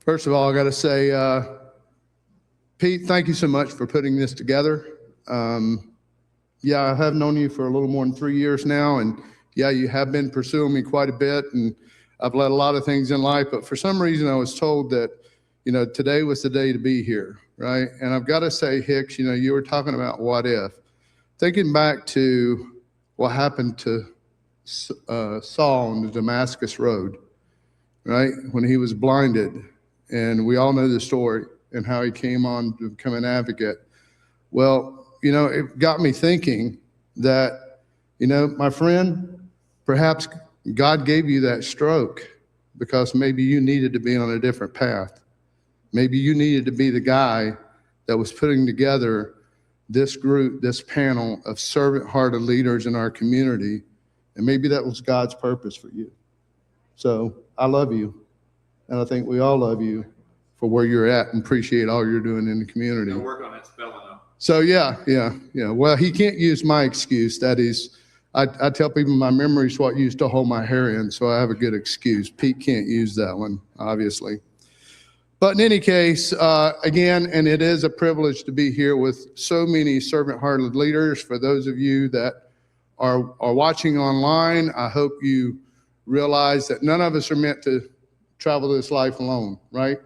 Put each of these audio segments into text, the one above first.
First of all, I got to say, Pete, thank you so much for putting this together. Yeah, I have known you for a little more than 3 years now, and yeah, you have been pursuing me quite a bit, and I've led a lot of things in life, but for some reason I was told that, today was the day to be here, right? And I've got to say, Hicks, you were talking about what if. Thinking back to what happened to Saul on the Damascus Road, right? When he was blinded, and we all know the story and how he came on to become an advocate. Well, it got me thinking that, my friend, perhaps God gave you that stroke because maybe you needed to be on a different path. Maybe you needed to be the guy that was putting together this group, this panel of servant-hearted leaders in our community, and maybe that was God's purpose for you. So I love you, and I think we all love you for where you're at and appreciate all you're doing in the community. Gotta work on that spelling though. So yeah. Well, he can't use my excuse. That is, I tell people my memory is what used to hold my hair in, so I have a good excuse. Pete can't use that one, obviously. But in any case, again, and it is a privilege to be here with so many servant-hearted leaders. For those of you that are watching online, I hope you realize that none of us are meant to travel this life alone, right?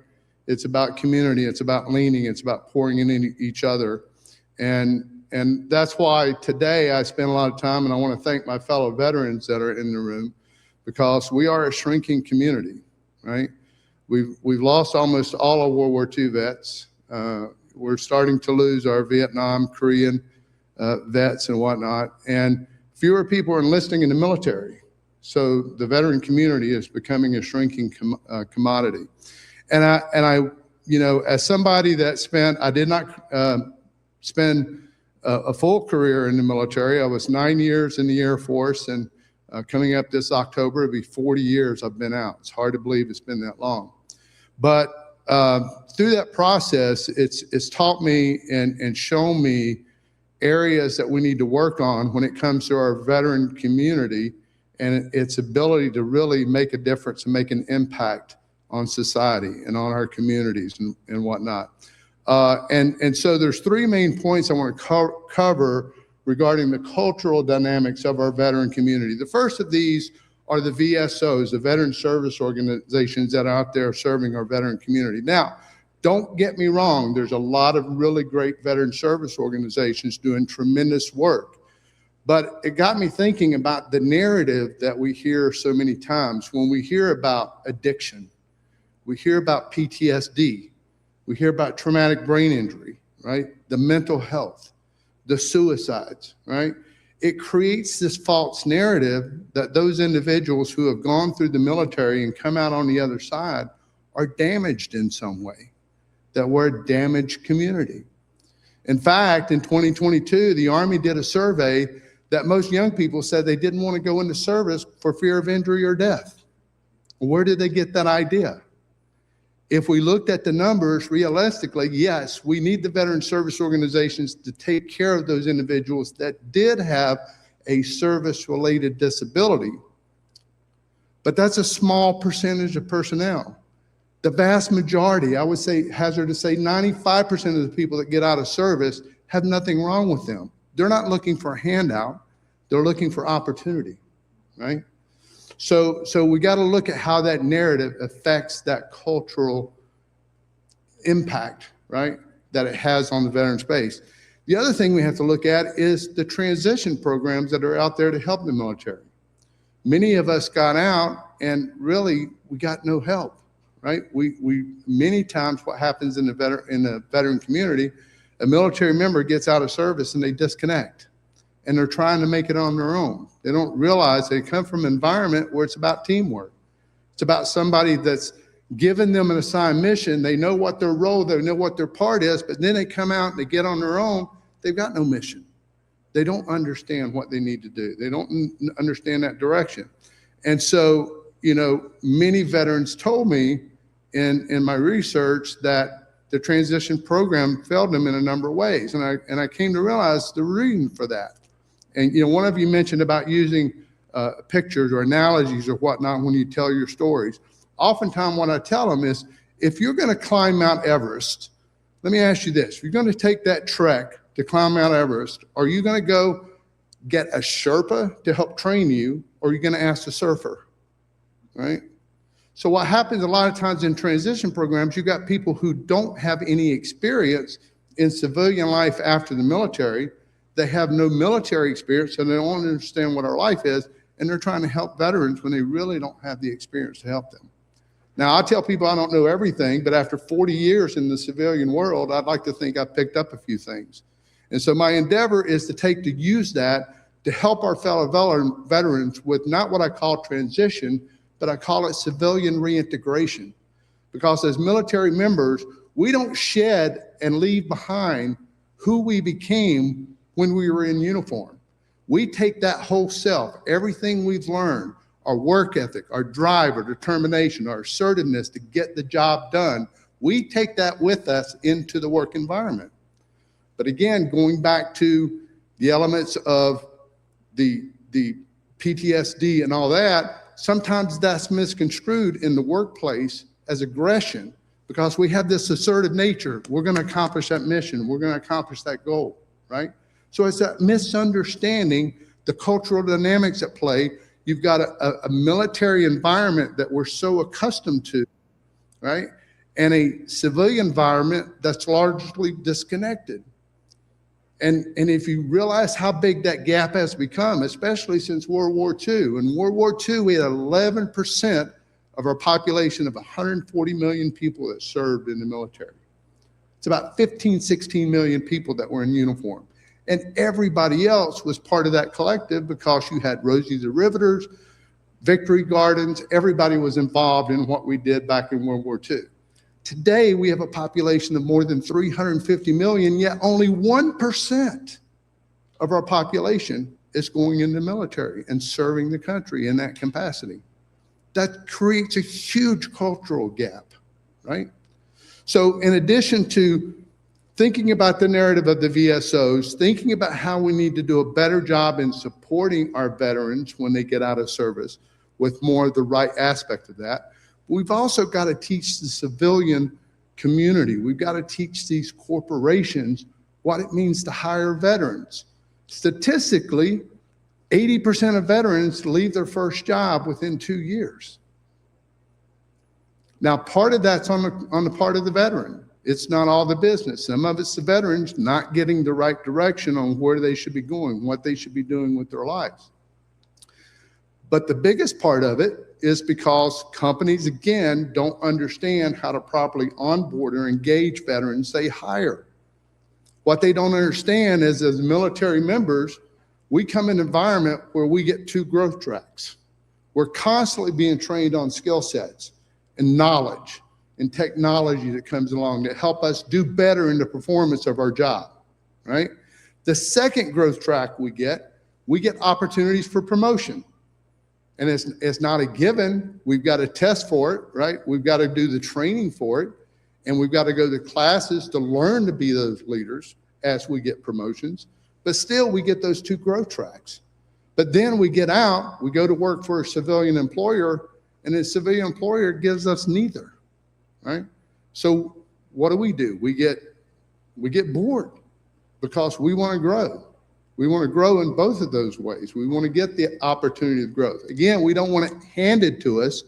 It's about community. It's about leaning. It's about pouring into each other. And that's why today I spend a lot of time, and I want to thank my fellow veterans that are in the room, because we are a shrinking community, right? We've lost almost all of World War II vets. We're starting to lose our Vietnam, Korean vets and whatnot, and fewer people are enlisting in the military. So the veteran community is becoming a shrinking commodity. And I, as somebody that I did not spend a full career in the military. I was 9 years in the Air Force, and coming up this October, it'll be 40 years I've been out. It's hard to believe it's been that long. But through that process, it's taught me and shown me areas that we need to work on when it comes to our veteran community and its ability to really make a difference and make an impact on society and on our communities and whatnot. And so there's three main points I want to cover regarding the cultural dynamics of our veteran community. The first of these are the VSOs, the veteran service organizations that are out there serving our veteran community. Now, don't get me wrong, there's a lot of really great veteran service organizations doing tremendous work. But it got me thinking about the narrative that we hear so many times when we hear about addiction. We hear about PTSD. We hear about traumatic brain injury, right? The mental health, the suicides, right? It creates this false narrative that those individuals who have gone through the military and come out on the other side are damaged in some way, that we're a damaged community. In fact, in 2022, the Army did a survey that most young people said they didn't want to go into service for fear of injury or death. Where did they get that idea? If we looked at the numbers realistically, yes, we need the veteran service organizations to take care of those individuals that did have a service-related disability. But that's a small percentage of personnel. The vast majority, I would say, hazard to say 95% of the people that get out of service have nothing wrong with them. They're not looking for a handout. They're looking for opportunity, right? So we got to look at how that narrative affects that cultural impact, right, that it has on the veteran space. The other thing we have to look at is the transition programs that are out there to help the military. Many of us got out and really we got no help, right? We many times what happens in the veteran community, a military member gets out of service and they disconnect. And they're trying to make it on their own. They don't realize they come from an environment where it's about teamwork. It's about somebody that's given them an assigned mission. They know what their role, they know what their part is, but then they come out and they get on their own. They've got no mission. They don't understand what they need to do. They don't understand that direction. And so, many veterans told me in my research that the transition program failed them in a number of ways. And I came to realize the reason for that. And one of you mentioned about using pictures or analogies or whatnot when you tell your stories. Oftentimes what I tell them is, If you're going to climb Mount Everest, let me ask you this. If you're going to take that trek to climb Mount Everest, are you going to go get a Sherpa to help train you, or are you going to ask a surfer, right? So what happens a lot of times in transition programs, you got people who don't have any experience in civilian life after the military. They have no military experience, so they don't understand what our life is, and they're trying to help veterans when they really don't have the experience to help them. Now, I tell people I don't know everything, but after 40 years in the civilian world, I'd like to think I've picked up a few things. And so my endeavor is to use that to help our fellow veterans with not what I call transition, but I call it civilian reintegration. Because as military members, we don't shed and leave behind who we became when we were in uniform. We take that whole self, everything we've learned, our work ethic, our drive, our determination, our assertiveness to get the job done, we take that with us into the work environment. But again, going back to the elements of the PTSD and all that, sometimes that's misconstrued in the workplace as aggression because we have this assertive nature. We're going to accomplish that mission. We're going to accomplish that goal, right? So it's that misunderstanding the cultural dynamics at play. You've got a military environment that we're so accustomed to, right? And a civilian environment that's largely disconnected. And if you realize how big that gap has become, especially since World War II. In World War II, we had 11% of our population of 140 million people that served in the military. It's about 15, 16 million people that were in uniform. And everybody else was part of that collective because you had Rosie the Riveters, Victory Gardens, everybody was involved in what we did back in World War II. Today, we have a population of more than 350 million, yet only 1% of our population is going in the military and serving the country in that capacity. That creates a huge cultural gap, right? So in addition to thinking about the narrative of the VSOs, thinking about how we need to do a better job in supporting our veterans when they get out of service with more of the right aspect of that, we've also got to teach the civilian community. We've got to teach these corporations what it means to hire veterans. Statistically, 80% of veterans leave their first job within 2 years. Now, part of that's on the part of the veteran. It's not all the business. Some of it's the veterans not getting the right direction on where they should be going, what they should be doing with their lives. But the biggest part of it is because companies, again, don't understand how to properly onboard or engage veterans they hire. What they don't understand is as military members, we come in an environment where we get 2 growth tracks. We're constantly being trained on skill sets and knowledge and technology that comes along that help us do better in the performance of our job, right? The second growth track we get opportunities for promotion. And it's not a given. We've got to test for it, right? We've got to do the training for it. And we've got to go to classes to learn to be those leaders as we get promotions. But still, we get those 2 growth tracks. But then we get out, we go to work for a civilian employer, and the civilian employer gives us neither, right? So what do? We get bored because we want to grow. We want to grow in both of those ways. We want to get the opportunity of growth. Again, we don't want it handed to us.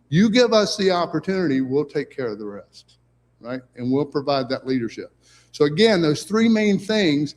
You give us the opportunity, we'll take care of the rest, right? And we'll provide that leadership. So again, those 3 main things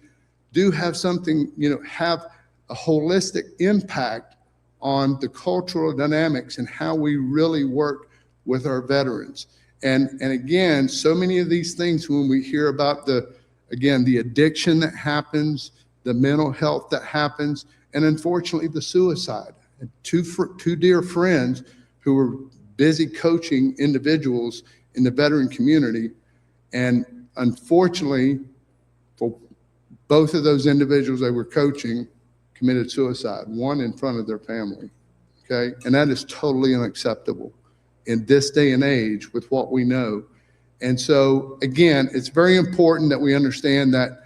do have something, have a holistic impact on the cultural dynamics and how we really work with our veterans. And again, so many of these things, when we hear about the addiction that happens, the mental health that happens, and unfortunately the suicide. And two dear friends who were busy coaching individuals in the veteran community, and unfortunately for both of those individuals they were coaching committed suicide, one in front of their family, okay? And that is totally unacceptable in this day and age with what we know. And so again, it's very important that we understand that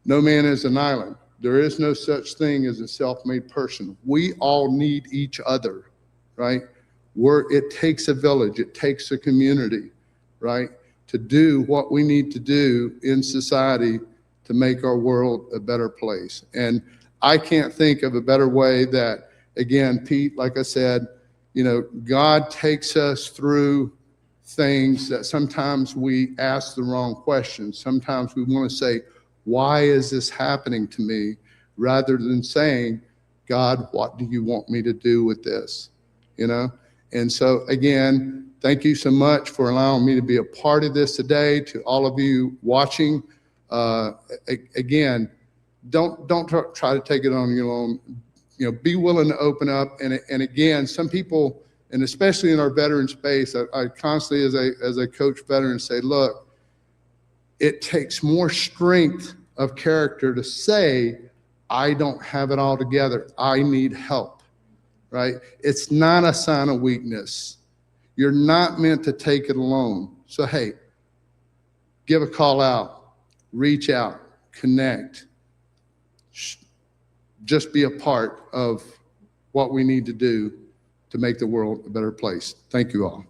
no man is an island. There is no such thing as a self-made person. We all need each other, right? It takes a village, it takes a community. right? To do what we need to do in society to make our world a better place. And I can't think of a better way that, again, Pete, like I said, God takes us through things that sometimes we ask the wrong questions. Sometimes we want to say, why is this happening to me? Rather than saying, God, what do you want me to do with this? And so again, thank you so much for allowing me to be a part of this today. To all of you watching, again, don't try to take it on your own. Be willing to open up. And again, some people, and especially in our veteran space, I constantly, as I coach veterans, say, look, it takes more strength of character to say, I don't have it all together. I need help, right? It's not a sign of weakness. You're not meant to take it alone. So, hey, give a call out, reach out, connect. Just be a part of what we need to do to make the world a better place. Thank you all.